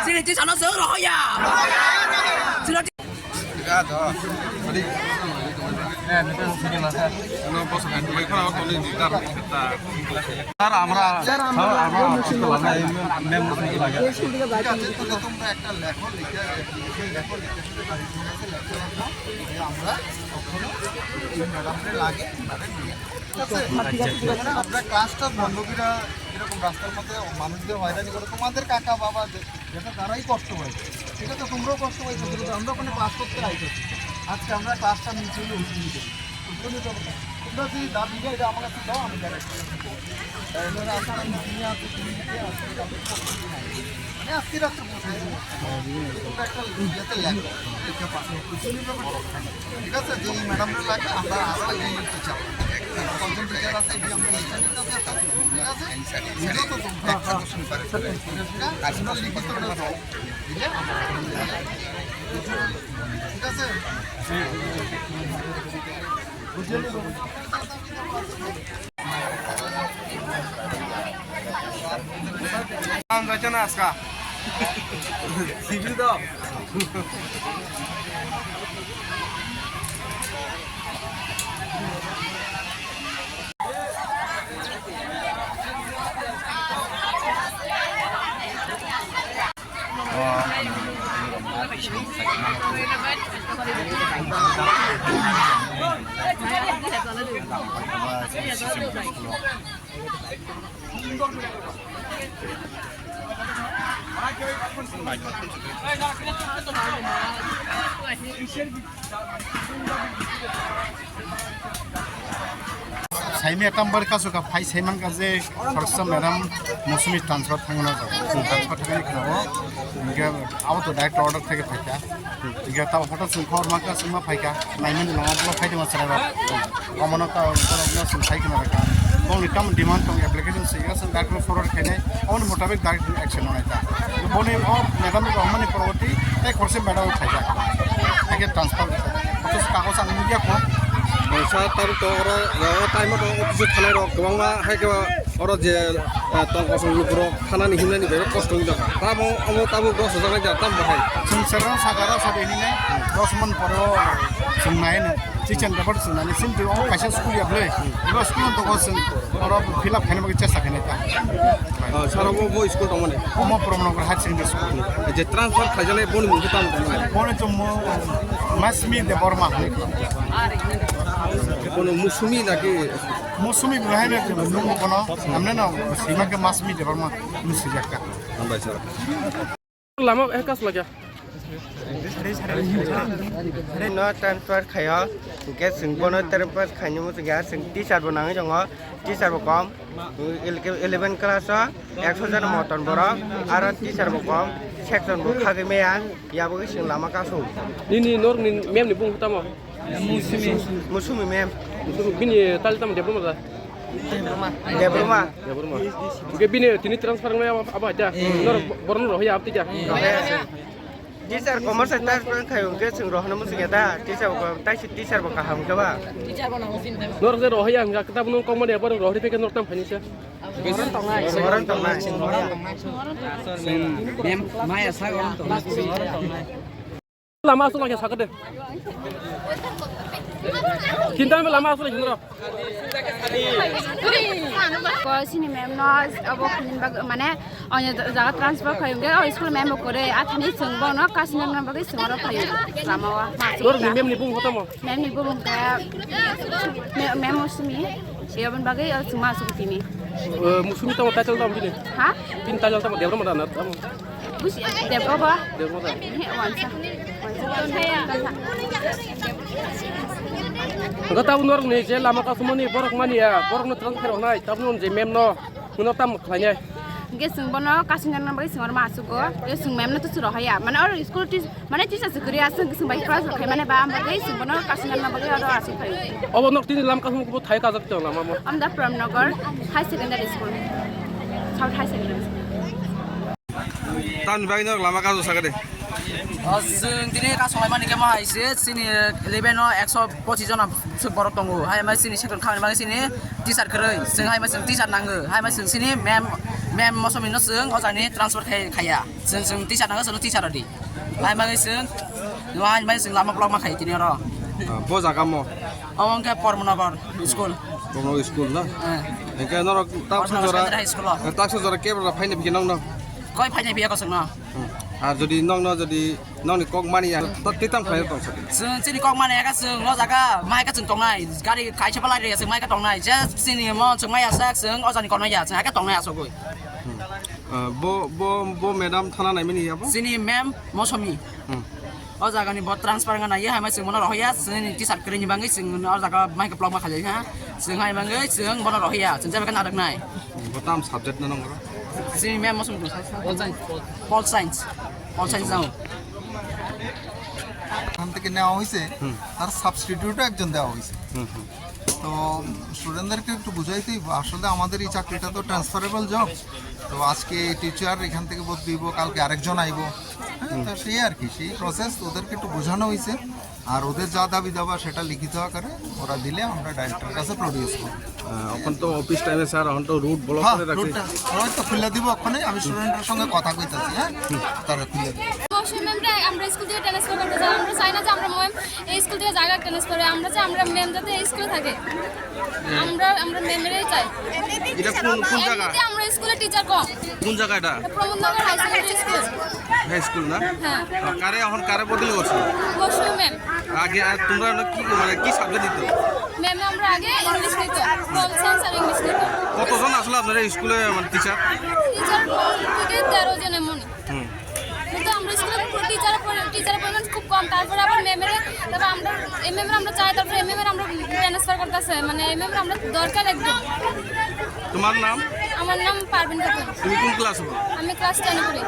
Xin đi cho nó sướng rồi à. Xin nó আমরা ক্লাসটা বন্ধুরা এরকম রাস্তার মধ্যে মানুষদের হয়রানি করে তোমাদের কাকা বাবা যেটা তারাই কষ্ট পাইছে, ঠিক আছে? তোমরাও কষ্ট পাইছো, কিন্তু আমরা ওখানে ক্লাস করতে আইতেছি। আজকে আমরা ক্লাসটা নিচে উঠিয়ে দেবো, তোমরা যদি দাবি যায় এটা আমার কাছে দাও, আমি আজকে রাত্রে তোমরা একটা ইয়েতে লেখো, ঠিক আছে? যে এই ম্যাডামরা লাগে আমরা আরও এই টিচার কজন টিচার আছে এই আমরা লিখে নিতে হবে, ঠিক আছে? নিজেও তো তোমরা একটা কোশ্চেন পারে লিখিত দিলে ঠিক আছে? বুঝে নেব। নাম যাচ্ছে না আজকা সিভিল দাও साइमे टाम्बर का सुका फाइ साइमान का जे फरसा मैडम मौसुमी ट्रांसफर थांगना ट्रांसफर थांगनी खाओ इनके आउ तो डायरेक्ट ऑर्डर थे फाइका इनके ताव फटो सुखर माका सुमा फाइका नाइमन नङाब्ला फाइदो मासरा कमनो का अपना सुन फाइका रखा कौन कम डिमांड तो एप्लीकेशन से सं डायरेक्ट फॉरवर्ड खाने और मुताबिक डायरेक्ट एक्शन होता है बोने और मैडम को हमने परवर्ती एक खरसे मैडम फाइका आगे ट्रांसफर फटो कागज आन मिडिया को सा तार तो टाइम अफिस थानाय गोबां हायके जे तंकसं लुपुर थाना निहिमनायनि बे कष्ट जागा ताबो ताबो 10,000 जा ताम बाहाय जों सरन सागारा सादेनिने 10 मन परो जोंनायनो टिचन पेपर जोंनानै सिम दो खायसे स्कुल याबले एबा स्कुल दो जों अर फिल अप खायनो चेष्टा खायनाय सारावो बो स्कुल दं माने अमा प्रमनगर हाई सेकेन्डारि स्कुल जे ट्रान्सफार खायजानाय बनि मुंखौ ताम दं बने जम्मु मासमी देबरमा কোনো মুসুমি নাকি मौसुमी बहायनो नुमो कोनो हमने ना सीमा के मासमी देबरमा मुसि जाका हामबाय सर लामा एकास लाग्या no transfer khaya ke sing bono transfer khanya mo ga sing teacher bonang jong teacher bo kom 11 class 100 moton bora aro teacher bo kom section bo khage meya ya bo sing lama ka so ni nor ni mem ni bung tamo musumi mem bini tal tam diploma da debroma ke bini tini transfer me apa aja nor borno roh ya apti ja teacher commerce transfer খাইও কে जों রহনা মুসিয়া दा teacher তাইসি teacher বকা হামগবা nor je rohaya ang kita bunung kong mane bar rohri pe ke nor tam phani se orang tongnai mem maya sa orang tongnai lama asu lagi sakade kinta me lama asu lagi nor ko sini mem no abo khin bag mane onya jaga transfer khayung ge school mem kore athani sungbo no kasina nam bag sungro khayung lamawa nor ni mem ni bung hotamo mem ni bung ka mem musmi yobon bag suma sukutini musumi tamo title tam bini ha tin title tam devra mada na tam bus debro ba devra mada wansa gata nor ni je lama ka sumoni borok mani ya borok no transfer honai tam non je mem no no tam khlanya ge sungbo no kasina nam bag sungro masugo ge sung mem no tu suro haya mane or school tis mane teacher sukuri asung sung bai class khay mane ba am bag sungbo no kasina nam bag ado asu khay obo nok tin lam ka sum ko thai ka jak to lama mo am da Pramnagar High Secondary School South High Secondary School tan bai no lama ka sakade जों दिनै कासंलाय माने के माहायसे सिनि 11 no 125 जना borok tongo hai ma sini second खामानि माने सिनि teacher खरै जों hai ma जों टिचार नांगो hai ma जों सिनि मेम मसमि no जों अजानि ट्रान्सफर खाया जों टिचार नांगो जों टिचार दि hai ma जों hai ma जों लामा ब्लक मा खाय दिनै र bo jaga mo अमंके परमनगर school tomo school na ke nor tak so jora ke bra faine bi nong no कय फाइनाय बिया कसं न আর যদি নং ন যদি নং কক মানি তো তিতাম খাই তো जों सिनि कक माने का जों ल जागा माइ का जों तंनाय गारि खाइसे बलाय रे जों माइ का तंनाय जे सिनि म जों माइ आसा जों अजानि कनाय या जों का तंनाय आसो गय bo bo bo madam thana nai mini abo सिनि मेम मसमि अ जागानि ब ट्रान्सफर गना या हाय जों मन रहया जों टिचार करिनि बाङै जों अ जागा माइ का ब्लक मा खाले हा जों हाय बाङै जों मन रहया जों जेबा नादक नाय bo tam subject na nong सिनि मेम मसमि पल साइन्स जाऊ এখান থেকে নেওয়া হয়েছে তার সাবস্টিটিউটও একজন দেওয়া হয়েছে তো স্টুডেন্টদেরকে একটু বুঝাইতেই আসলে আমাদের এই চাকরিটা তো ট্রান্সফারেবল জব তো আজকে টিচার এখান থেকে বদলিব কালকে আরেকজন আইব তো সেই আর কি সেই প্রসেস ওদেরকে একটু বোঝানো হয়েছে আর ওদের যা দাবি দাবা সেটা লিখিত আকারে ওরা দিলে আমরা ডাইরেক্টরের কাছে প্রডিউস করব এখন তো অফিস টাইমে স্যার এখন তো রুট ব্লক করে রাখছে ওরা তো খুলে দিব ওখানে আমি স্টুডেন্টের সঙ্গে কথা কইতাছি হ্যাঁ তারা খুলে দিব আমরা স্কুল থেকে ট্রান্সফার করতে চাই আমরা চাই না যে আমরা ম্যাম এই স্কুল থেকে জায়গা ট্রান্সফার করে আমরা চাই আমরা ম্যাম যাতে এই স্কুলে থাকে আমরা ম্যামেরই চাই এটা কোন জায়গা এমনিতে আমরা স্কুলে টিচার কম কোন জায়গা এটা Pramodnagar high secondary school high school না হ্যাঁ কারে এখন কারে বদলি করছে বসু ম্যাম আগে তোমরা কি মানে কি সাবজেক্ট দিত ম্যাম আমরা আগে ইংলিশ নিত হোম সায়েন্স আর ইংলিশ নিত কতজন আসলে আপনারা স্কুলে মানে টিচার টিচার থেকে 13 জন এমন কিন্তু আমরা স্কুলে টিচারের পরিমাণ খুব কম তারপরে আবার তারপর আমরা এমএম আমরা চাই তারপরে এমএম আমরা ট্রান্সফার করতেছে মানে এমএম আমরা দরকার একদম তোমার নাম আমার নাম পারভিন খাতুন তুমি কোন ক্লাস আমি ক্লাস 10 এ পড়ি